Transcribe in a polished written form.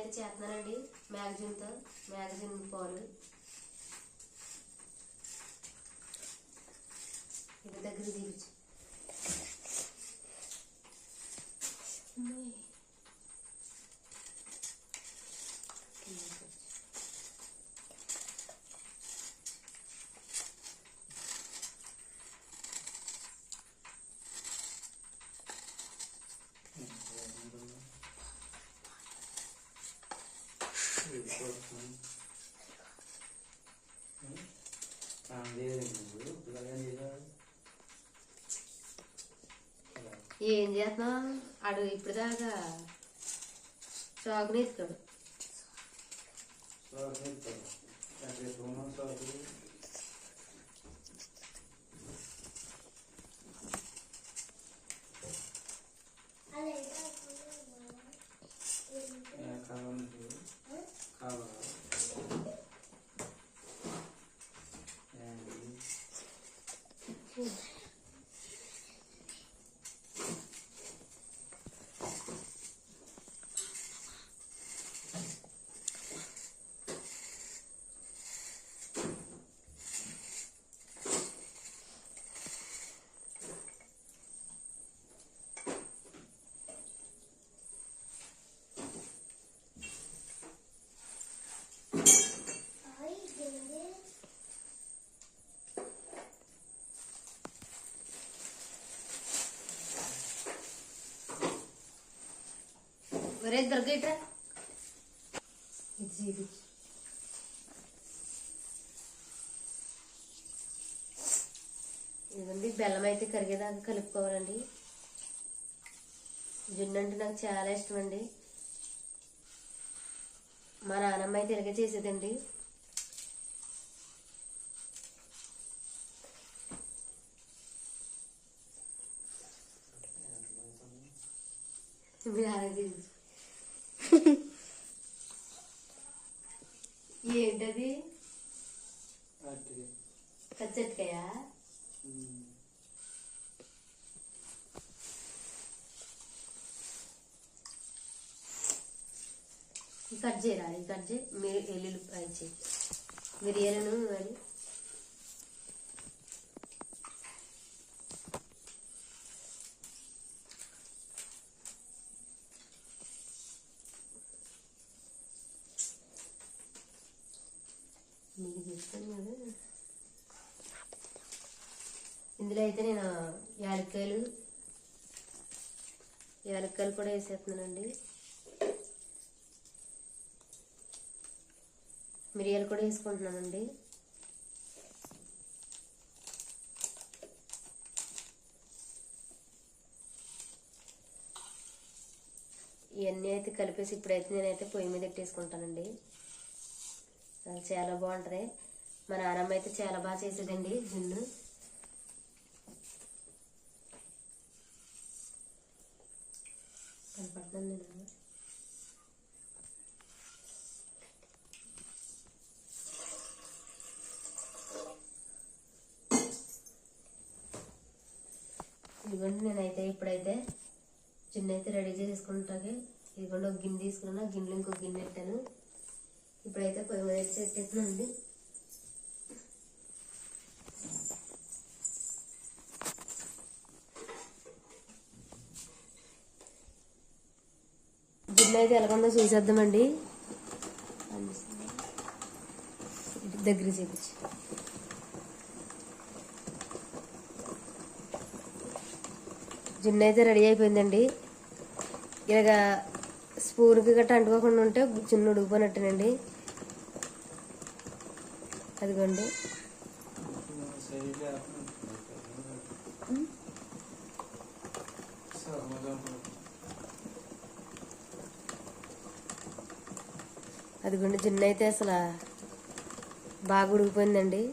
అయితే చేస్తున్నానండి మ్యాగజైన్ పాలు ఇది దగ్గర తీర్చు ఏం చేస్తున్నా అడు ఇప్పుడు దాకా చాకుని ఎత్తాడు ఒరే దొరకట్రా ఇదండి బెల్లం అయితే కరిగేదాకా కలుపుకోవాలండి. జున్ను అంటే నాకు చాలా ఇష్టం అండి. మా నాన్నమ్మ అయితే ఇలాగే చేసేదండి. ఏంటది పచ్చటికాయ కట్ చేయరా కట్ చేయి మీరు ఎల్లుల్లి ఫ్రై చేయి మిరియాలను అది నీకు చెప్తాను కదా. ఇందులో అయితే నేను యాలక్కాయలు కూడా వేసేస్తున్నానండి. మిరియాలు కూడా వేసుకుంటున్నానండి. ఇవన్నీ అయితే కలిపేసి ఇప్పుడైతే నేనైతే పొయ్యి మీద పెట్టేసుకుంటానండి. చాలా బాగుంటుంది. మా నాన్నమ్మ అయితే చాలా బాగా చేసేదండి జున్ను. కనపడుతుంది నేను ఇదిగోండి. నేనైతే ఇప్పుడైతే జున్ను అయితే రెడీ చేసుకుంటాకే ఇదిగోండి ఒక గిన్నె తీసుకున్నా, గిన్నెలో ఇంకొక గిన్నె పెట్టాను. ఇప్పుడైతే పొయ్యి మీద పెట్టేస్తున్నాండి. గిన్నె అయితే ఎలాగొందో చూసేద్దామండి. దగ్గర చూపించి జున్ను అయితే రెడీ అయిపోయిందండి. ఇలాగ స్పూన్కి గట్ట అంటుకోకుండా ఉంటే జున్ను ఉడికిపోయినట్టేనండి. అదిగోండి. అదిగోండి జున్ను అయితే అసలు బాగా ఉడికిపోయిందండి.